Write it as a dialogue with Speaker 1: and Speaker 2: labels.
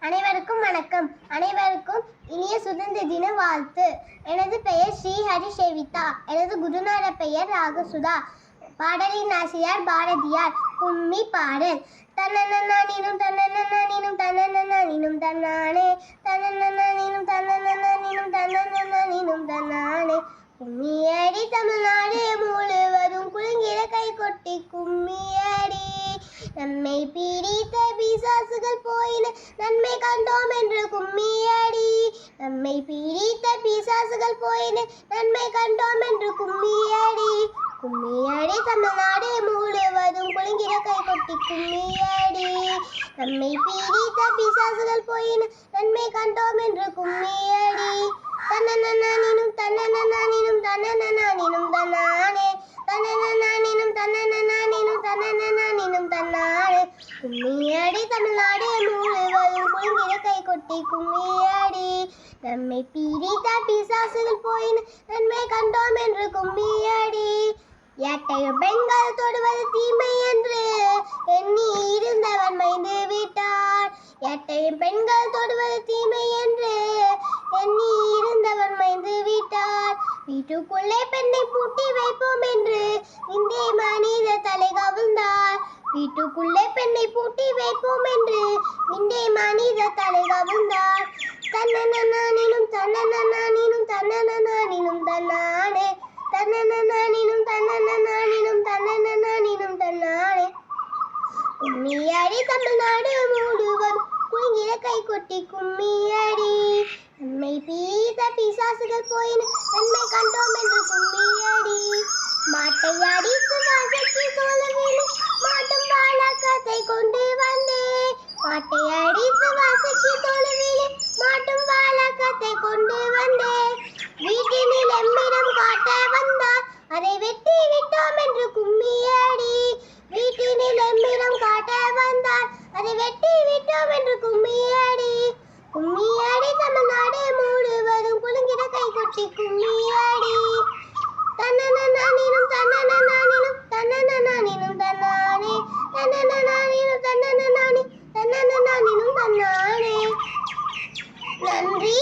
Speaker 1: அனைவருக்கும் வணக்கம். அனைவருக்கும் இனிய சுதந்திர தின வாழ்த்து. எனது பெயர் ஸ்ரீ ஹரி சேவிதா. எனது குருநாத பெயர் ராகசுதா. பாடலின் ஆசிரியர் பாரதியார். கும்மி பாடல். தன்னனனனினும் தன்னனனனினும் தன்னனனனினும் தன்னானே தன்னனனனினும் தன்னனனனினும் தன்னனனனினும் தன்னானே. கும்மியடி தமிழ்நாடு முழுவதும் குலுங்கிட கை கொட்டி கும்மியடி. நம்மை பிடித்த பிசாசுகள் போயின நன்மை கண்டோம் என்று கும்மியடி. நம்மை பிடித்த பிசாசுகள் போயின நன்மை கண்டோம் என்று கும்மியடி. கும்மியடி தமிழ்நாடு முழுவதும் குலுங்கிட கை கொட்டி கும்மியடி. நம்மை பிடித்த பிசாசுகள் போயின நன்மை கண்டோம் என்று கும்மியடி. தன்னனனனினும் தன்னனனனினும் தன்னனனனினும் தன்னானே தன்னனனனினும் தன்னனனனினும் தன்னனனனினும் தன்னானே. கும்மியடி தமிழ்நாடு முழுவதும் குலுங்கிட கை கொட்டி கும்மியடி. நம்மை பிடித்த பிசாசுகள் போயின நன்மை கண்டோம் என்று கும்மியடி. ஏட்டையும் பெண்கள் தொடுவது தீமை என்று எண்ணி இருந்தவன் மைந்து விட்டார். ஏட்டையும் பெண்கள் தொடுவது தீமை என்று எண்ணி இருந்தவன் மைந்து விட்டார். வீட்டுக்குள்ளே பெண்ணை பூட்டி வைப்போம் என்று இந்திய மனித தலை கவிழ்ந்தார். வீட்டுக்குள்ளே பெண்ணை பூட்டி வைப்போம் என்று இந்திய மனித தலை கவிழ்ந்தார். தன்னனனனினும் தன்னனனனினும் தன்னனனனினும் தன்னானே தன்னனனனினும் தன்னனனனினும் தன்னனனனினும் தன்னானே. கும்மியடி தமிழ்நாடு முழுவதும் குலுங்கிட கை கொட்டி கும்மியடி. நம்மை பிடித்த பிசாசுகள் போயின நன்மை கண்டோம் என்று கும்மியடி. மாட்டை அடித்து வாசைக்கு தோலவில்லை மாட்டும் வாழக்கத்தை கொண்டு வந்தேன். மாட்டை அடித்து வாசைக்கு தோலவில்லை மாட்டும் வாழக்கத்தை கொண்டு வந்தேன். வீட்டினில் எம்மிடம் காட்ட வந்தார் அதை வெட்டி விட்டோம் என்று கும்மியடி. வீட்டினில் எம்மிடம் காட்ட வந்தார் அதை வெட்டி விட்டோம் என்று கும்மியடி. கும்மியடி தமிழ்நாடு முழுவதும் குலுங்கிட கை கொட்டி கும்மியடி. தன்னனனனினும் தன்னனனனினும் தன்னனனனினும் தன்னானே தன்னனனனினும் தன்னனனனி தன்னனனனினும் தன்னானே. நன்றி.